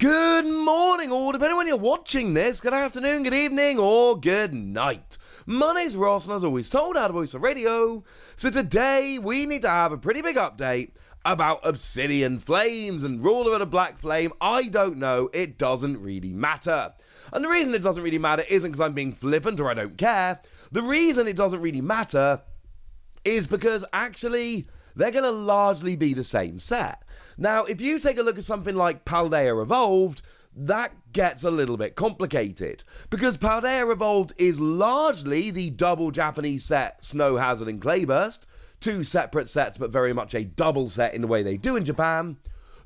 Good morning, all, depending on when you're watching this. Good afternoon, good evening, or good night. My name's Ross, and as always told, out of Voice of Radio. So today, we need to have a pretty big update about Obsidian Flames and Ruler of the Black Flame. I don't know, it doesn't really matter. And the reason it doesn't really matter isn't because I'm being flippant or I don't care. The reason it doesn't really matter is because actually they're going to largely be the same set. Now, if you take a look at something like Paldea Evolved, that gets a little bit complicated, because Paldea Evolved is largely the double Japanese set Snow Hazard and Clayburst, two separate sets but very much a double set in the way they do in Japan,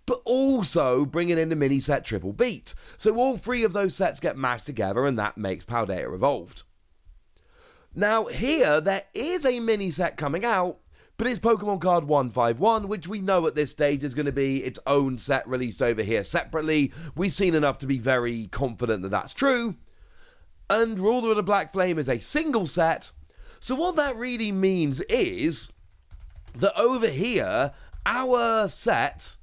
but also bringing in the mini set Triple Beat. So all three of those sets get mashed together, and that makes Paldea Evolved. Now here, there is a mini set coming out, but it's Pokemon Card 151, which we know at this stage is going to be its own set released over here separately. We've seen enough to be very confident that that's true. And Ruler of the Black Flame is a single set. So what that really means is that over here, our set,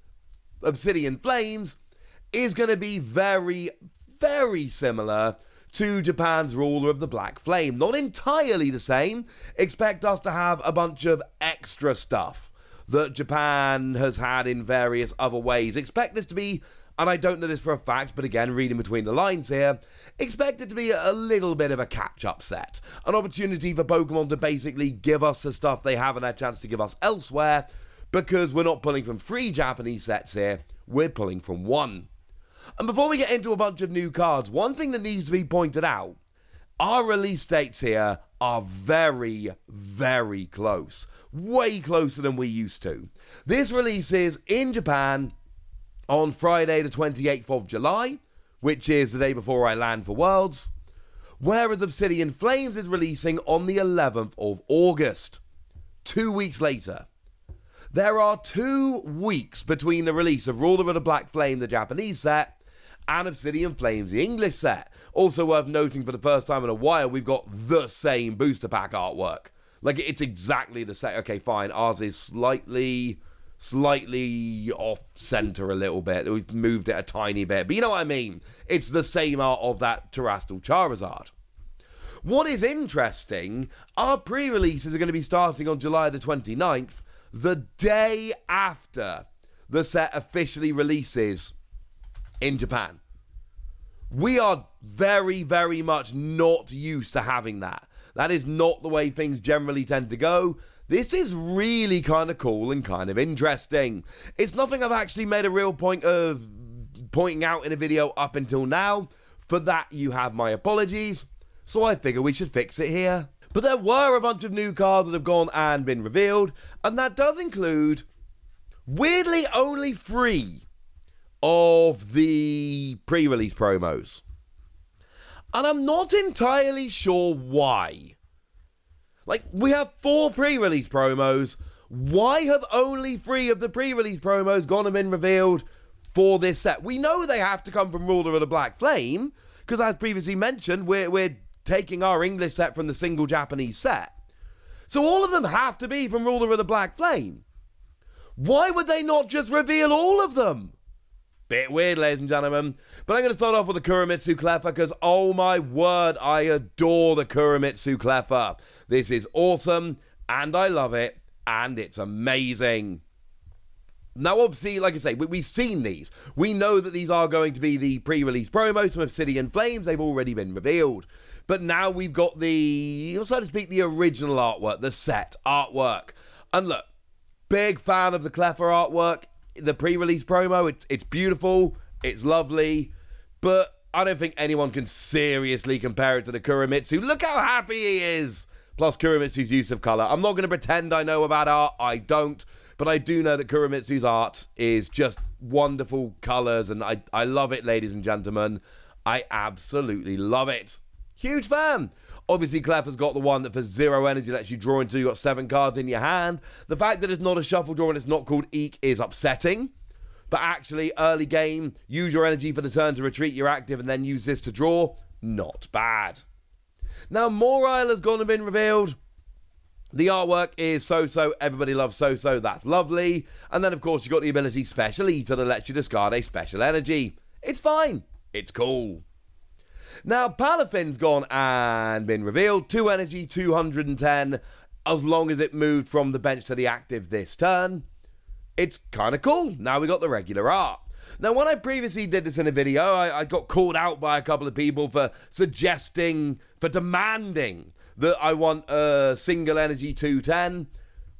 Obsidian Flames, is going to be very, very similar to Japan's Ruler of the Black Flame. Not entirely the same. Expect us to have a bunch of extra stuff that Japan has had in various other ways. Expect this to be, and I don't know this for a fact, but again, reading between the lines here, expect it to be a little bit of a catch-up set. An opportunity for Pokemon to basically give us the stuff they haven't had a chance to give us elsewhere, because we're not pulling from 3 Japanese sets here, we're pulling from 1. And before we get into a bunch of new cards, one thing that needs to be pointed out, our release dates here are very, very close. Way closer than we used to. This releases in Japan on Friday the 28th of July, which is the day before I land for Worlds, whereas Obsidian Flames is releasing on the 11th of August, 2 weeks later. There are 2 weeks between the release of Ruler of the Black Flame, the Japanese set, and Obsidian Flames, the English set. Also worth noting, for the first time in a while, we've got the same booster pack artwork. Like, it's exactly the same. Okay, fine, ours is slightly off-center a little bit. We've moved it a tiny bit, but you know what I mean. It's the same art of that Terrestrial Charizard. What is interesting, our pre-releases are going to be starting on July the 29th, the day after the set officially releases in Japan. We are very, very much not used to having that. That is not the way things generally tend to go. This is really kind of cool and kind of interesting. It's nothing I've actually made a real point of pointing out in a video up until now. For that, you have my apologies. So I figure we should fix it here. But there were a bunch of new cards that have gone and been revealed, and that does include, weirdly, only 3 of the pre-release promos. And I'm not entirely sure why. Like, we have 4 pre-release promos. Why have only 3 of the pre-release promos gone and been revealed for this set? We know they have to come from Ruler of the Black Flame, because as previously mentioned, we're taking our English set from the single Japanese set. So all of them have to be from Ruler of the Black Flame. Why would they not just reveal all of them? Bit weird, ladies and gentlemen. But I'm going to start off with the Kuramitsu Cleffa, because, oh my word, I adore the Kuramitsu Cleffa. This is awesome, and I love it, and it's amazing. Now, obviously, like I say, we've seen these. We know that these are going to be the pre-release promos from Obsidian Flames. They've already been revealed. But now we've got the, so to speak, the original artwork, the set artwork. And look, big fan of the Cleffa artwork. The pre-release promo, it's beautiful, it's lovely, but I don't think anyone can seriously compare it to the Kuramitsu. Look how happy he is! Plus Kuramitsu's use of colour. I'm not going to pretend I know about art, I don't, but I do know that Kuramitsu's art is just wonderful colours, and I love it, ladies and gentlemen. I absolutely love it. Huge fan. Obviously, Cleffa's got the one that for 0 energy lets you draw until you've got 7 cards in your hand. The fact that it's not a shuffle draw and it's not called Eek is upsetting. But actually, early game, use your energy for the turn to retreat your active and then use this to draw. Not bad. Now, Morile has gone and been revealed. The artwork is So-So. Everybody loves So-So. That's lovely. And then, of course, you've got the ability Special Eater that lets you discard a special energy. It's fine. It's cool. Now, Palafin's gone and been revealed. 2 energy, 210, as long as it moved from the bench to the active this turn. It's kind of cool. Now we got the regular art. Now, when I previously did this in a video, I got called out by a couple of people for demanding that I want a single energy 210.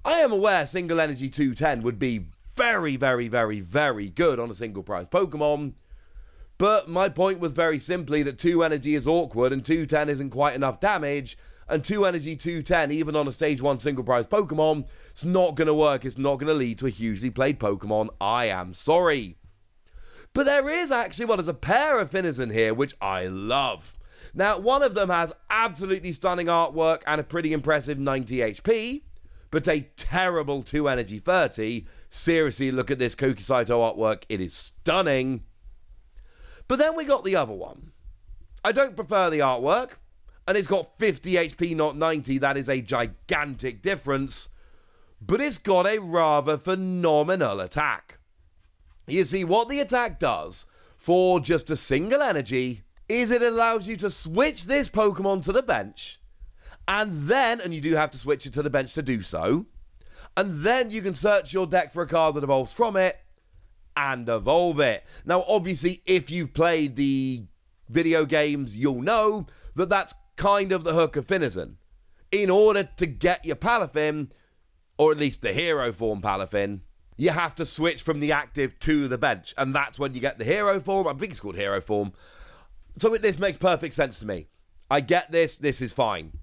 I am aware single energy 210 would be very, very, very, very good on a single prize Pokemon. But my point was very simply that 2 energy is awkward and 210 isn't quite enough damage. And 2 energy 210, even on a stage 1 single prize Pokemon, it's not going to work. It's not going to lead to a hugely played Pokemon. I am sorry. But there is actually, there's a pair of Finizen here, which I love. Now, one of them has absolutely stunning artwork and a pretty impressive 90 HP, but a terrible 2 energy 30. Seriously, look at this Kokisaito artwork. It is stunning. But then we got the other one. I don't prefer the artwork, and it's got 50 HP, not 90. That is a gigantic difference, but it's got a rather phenomenal attack. You see, what the attack does for just a single energy is it allows you to switch this Pokemon to the bench, and you do have to switch it to the bench to do so, and then you can search your deck for a card that evolves from it, and evolve it. Now, obviously, if you've played the video games, you'll know that that's kind of the hook of Finizen. In order to get your Palafin, or at least the hero form Palafin, you have to switch from the active to the bench, and that's when you get the hero form. I think it's called hero form. So this makes perfect sense to me. I get this. This is fine.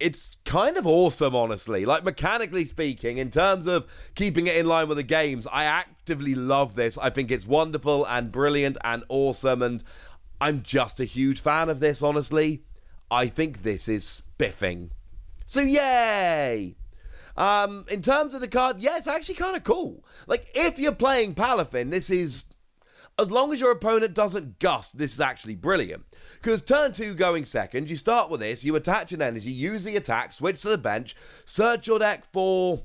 It's kind of awesome, honestly. Like, mechanically speaking, in terms of keeping it in line with the games, I actively love this. I think it's wonderful and brilliant and awesome, and I'm just a huge fan of this, honestly. I think this is spiffing. So, yay! In terms of the card, yeah, it's actually kind of cool. Like, if you're playing Palafin, this is... As long as your opponent doesn't gust, this is actually brilliant. Because turn 2 going second, you start with this, you attach an energy, use the attack, switch to the bench, search your deck for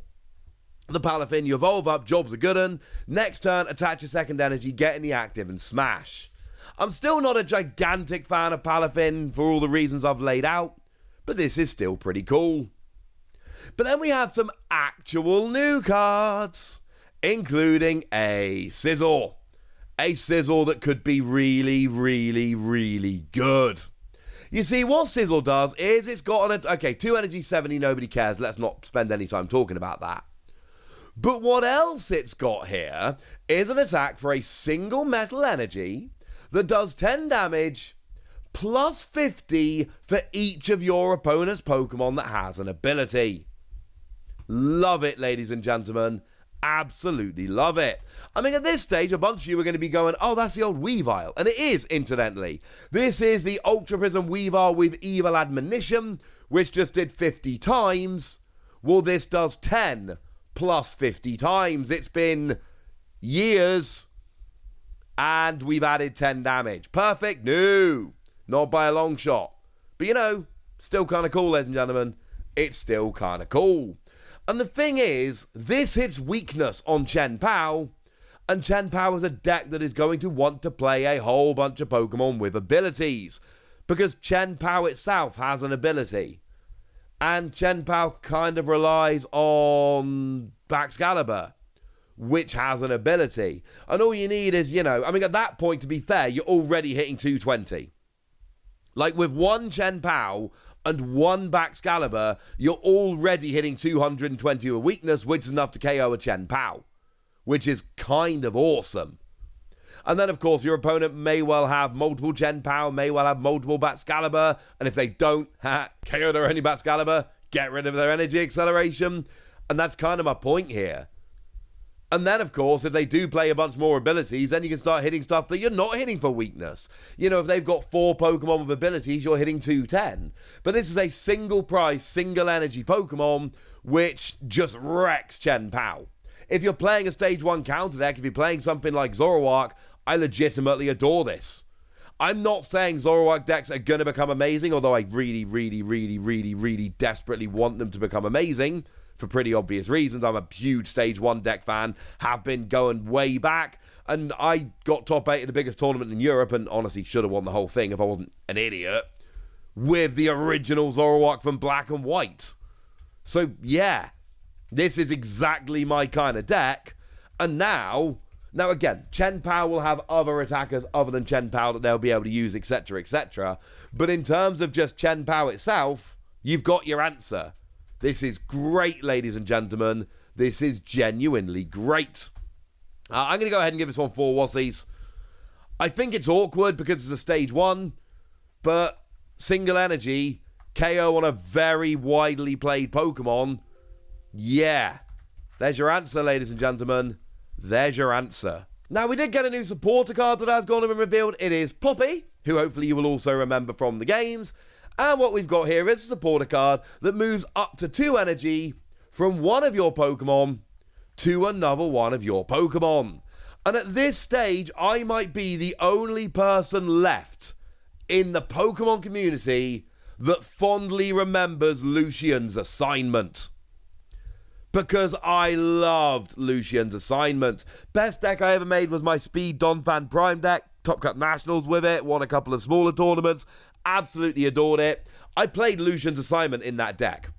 the Palafin, you evolve up, job's a good one. Next turn, attach a second energy, get in the active and smash. I'm still not a gigantic fan of Palafin for all the reasons I've laid out, but this is still pretty cool. But then we have some actual new cards, including a Sizzle. A Sizzle that could be really, really, really good. You see, what Sizzle does is it's got an... Okay, 2 energy 70, nobody cares. Let's not spend any time talking about that. But what else it's got here is an attack for a single metal energy that does 10 damage plus 50 for each of your opponent's Pokemon that has an ability. Love it, ladies and gentlemen. Absolutely love it. I mean, at this stage, a bunch of you are going to be going, oh, that's the old Weavile. And it is, incidentally. This is the Ultra Prism Weavile with Evil Admonition, which just did 50 times. Well, this does 10 plus 50 times. It's been years, and we've added 10 damage. Perfect? No, not by a long shot. But, you know, still kind of cool, ladies and gentlemen. It's still kind of cool. And the thing is, this hits weakness on Chen Pao, and Chen Pao is a deck that is going to want to play a whole bunch of Pokemon with abilities, because Chen Pao itself has an ability, and Chen Pao kind of relies on Baxcalibur, which has an ability, and all you need is, you know, I mean, at that point, to be fair, you're already hitting 220. Like, with one Chen Pao and one Baxcalibur, you're already hitting 220 with weakness, which is enough to KO a Chen Pao, which is kind of awesome. And then, of course, your opponent may well have multiple Chen Pao, may well have multiple Baxcalibur, and if they don't, KO their only Baxcalibur, get rid of their energy acceleration, and that's kind of my point here. And then, of course, if they do play a bunch more abilities, then you can start hitting stuff that you're not hitting for weakness. You know, if they've got 4 Pokemon with abilities, you're hitting 210. But this is a single price, single energy Pokemon, which just wrecks Chen Pao. If you're playing a stage 1 counter deck, if you're playing something like Zoroark, I legitimately adore this. I'm not saying Zoroark decks are going to become amazing, although I really, really, really, really, really desperately want them to become amazing. for pretty obvious reasons. I'm a huge Stage 1 deck fan, have been going way back, and I got top 8 in the biggest tournament in Europe, and honestly should have won the whole thing if I wasn't an idiot, with the original Zoroark from Black and White. So yeah, this is exactly my kind of deck. And now again, Chen Pao will have other attackers other than Chen Pao that they'll be able to use, etc., etc. But in terms of just Chen Pao itself, you've got your answer. This is great, ladies and gentlemen. This is genuinely great. I'm going to go ahead and give this one 4 Wassies. I think it's awkward because it's a Stage 1, but single energy, KO on a very widely played Pokemon. Yeah. There's your answer, ladies and gentlemen. There's your answer. Now, we did get a new supporter card that has gone and been revealed. It is Poppy, who hopefully you will also remember from the games. And what we've got here is a supporter card that moves up to 2 energy from one of your Pokemon to another one of your Pokemon. And at this stage, I might be the only person left in the Pokemon community that fondly remembers Lucian's assignment. Because I loved Lucian's assignment. Best deck I ever made was my Speed Donphan Prime deck. Top Cut Nationals with it. Won a couple of smaller tournaments. Absolutely adored it. I played Lucian's assignment in that deck.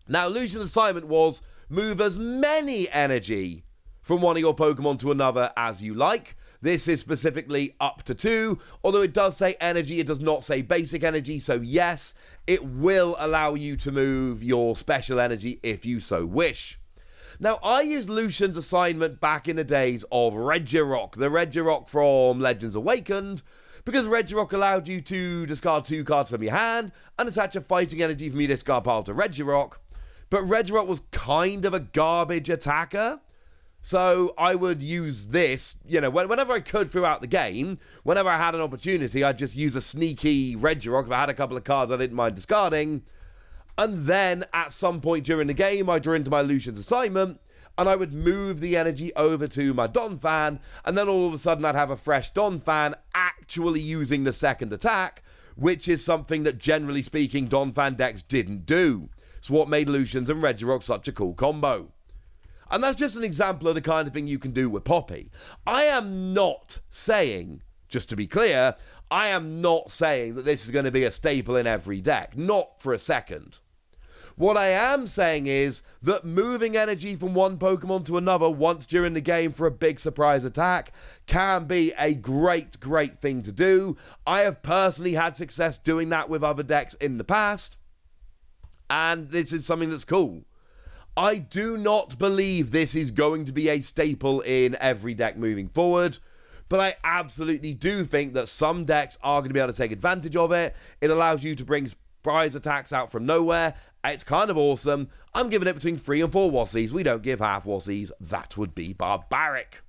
Now, Lucian's assignment was move as many energy from one of your Pokemon to another as you like. This is specifically up to 2, although it does say energy, it does not say basic energy, so yes, it will allow you to move your special energy if you so wish. Now, I used Lucian's assignment back in the days of Regirock, the Regirock from Legends Awakened, because Regirock allowed you to discard 2 cards from your hand and attach a fighting energy from your discard pile to Regirock, but Regirock was kind of a garbage attacker. So I would use this, whenever I could throughout the game. Whenever I had an opportunity, I'd just use a sneaky Regirock if I had a couple of cards I didn't mind discarding. And then at some point during the game, I'd draw into my Lucian's assignment, and I would move the energy over to my Donphan, and then all of a sudden I'd have a fresh Donphan actually using the second attack, which is something that, generally speaking, Donphan decks didn't do. It's what made Lucian's and Regirock such a cool combo. And that's just an example of the kind of thing you can do with Poppy. I am not saying, just to be clear, I am not saying that this is going to be a staple in every deck. Not for a second. What I am saying is that moving energy from one Pokemon to another once during the game for a big surprise attack can be a great, great thing to do. I have personally had success doing that with other decks in the past. And this is something that's cool. I do not believe this is going to be a staple in every deck moving forward, but I absolutely do think that some decks are going to be able to take advantage of it. It allows you to bring surprise attacks out from nowhere. It's kind of awesome. I'm giving it between 3 and 4 Wassies. We don't give half Wassies. That would be barbaric.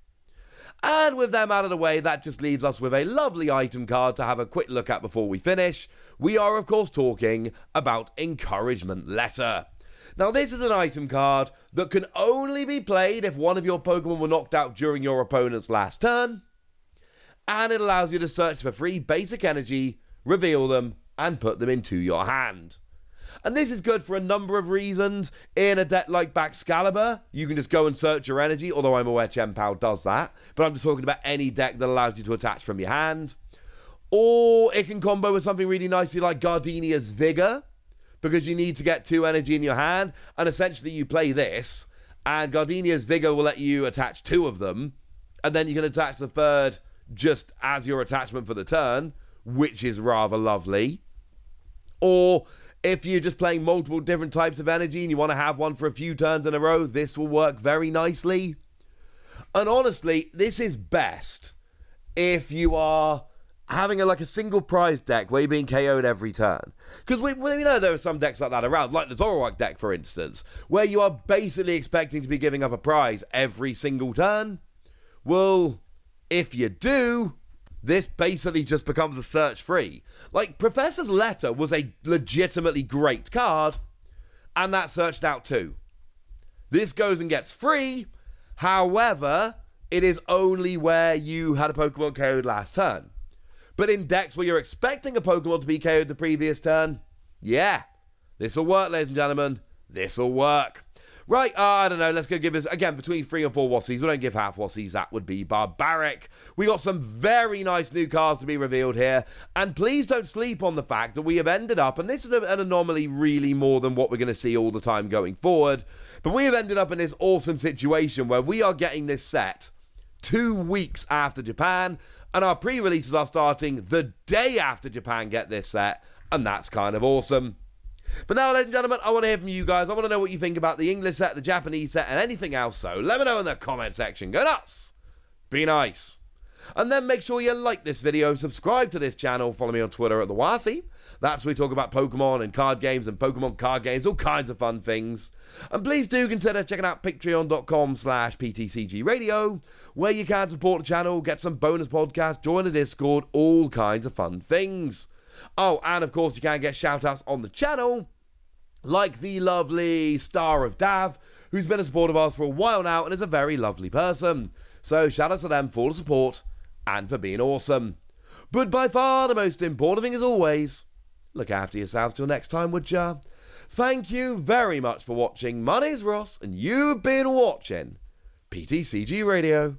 And with them out of the way, that just leaves us with a lovely item card to have a quick look at before we finish. We are, of course, talking about Encouragement Letter. Now, this is an item card that can only be played if one of your Pokemon were knocked out during your opponent's last turn, and it allows you to search for free basic energy, reveal them, and put them into your hand. And this is good for a number of reasons. In a deck like Baxcalibur, you can just go and search your energy, although I'm aware Chen Pao does that, but I'm just talking about any deck that allows you to attach from your hand. Or it can combo with something really nicely like Gardenia's Vigor, because you need to get 2 energy in your hand, and essentially you play this, and Gardenia's Vigor will let you attach 2 of them, and then you can attach the third just as your attachment for the turn, which is rather lovely. Or if you're just playing multiple different types of energy and you want to have one for a few turns in a row, this will work very nicely. And honestly, this is best if you are having a single prize deck where you're being KO'd every turn. Because we know there are some decks like that around, like the Zoroark deck, for instance, where you are basically expecting to be giving up a prize every single turn. Well, if you do, this basically just becomes a search free. Like, Professor's Letter was a legitimately great card, and that searched out too. This goes and gets free, however, it is only where you had a Pokemon KO'd last turn. But in decks where you're expecting a Pokemon to be KO'd the previous turn, yeah, this'll work, ladies and gentlemen. This'll work. Right, I don't know, let's go give us, again, between 3 and 4 Wassies. We don't give half Wassies, that would be barbaric. We got some very nice new cards to be revealed here, and please don't sleep on the fact that we have ended up, and this is an anomaly really more than what we're going to see all the time going forward, but we have ended up in this awesome situation where we are getting this set 2 weeks after Japan, and our pre-releases are starting the day after Japan get this set, and that's kind of awesome. But now, ladies and gentlemen, I want to hear from you guys. I want to know what you think about the English set, the Japanese set, and anything else. So let me know in the comment section. Go nuts! Be nice. And then make sure you like this video, subscribe to this channel, follow me on Twitter at @TheWasi. That's where we talk about Pokemon and card games and Pokemon card games, all kinds of fun things. And please do consider checking out patreon.com/PTCG Radio, where you can support the channel, get some bonus podcasts, join the Discord, all kinds of fun things. Oh, and of course you can get shout-outs on the channel, like the lovely Star of Dav, who's been a supporter of ours for a while now and is a very lovely person. So shout-outs to them for all the support and for being awesome. But by far the most important thing is always, look after yourselves till next time, would ya? Thank you very much for watching. My name's Ross, and you've been watching PTCG Radio.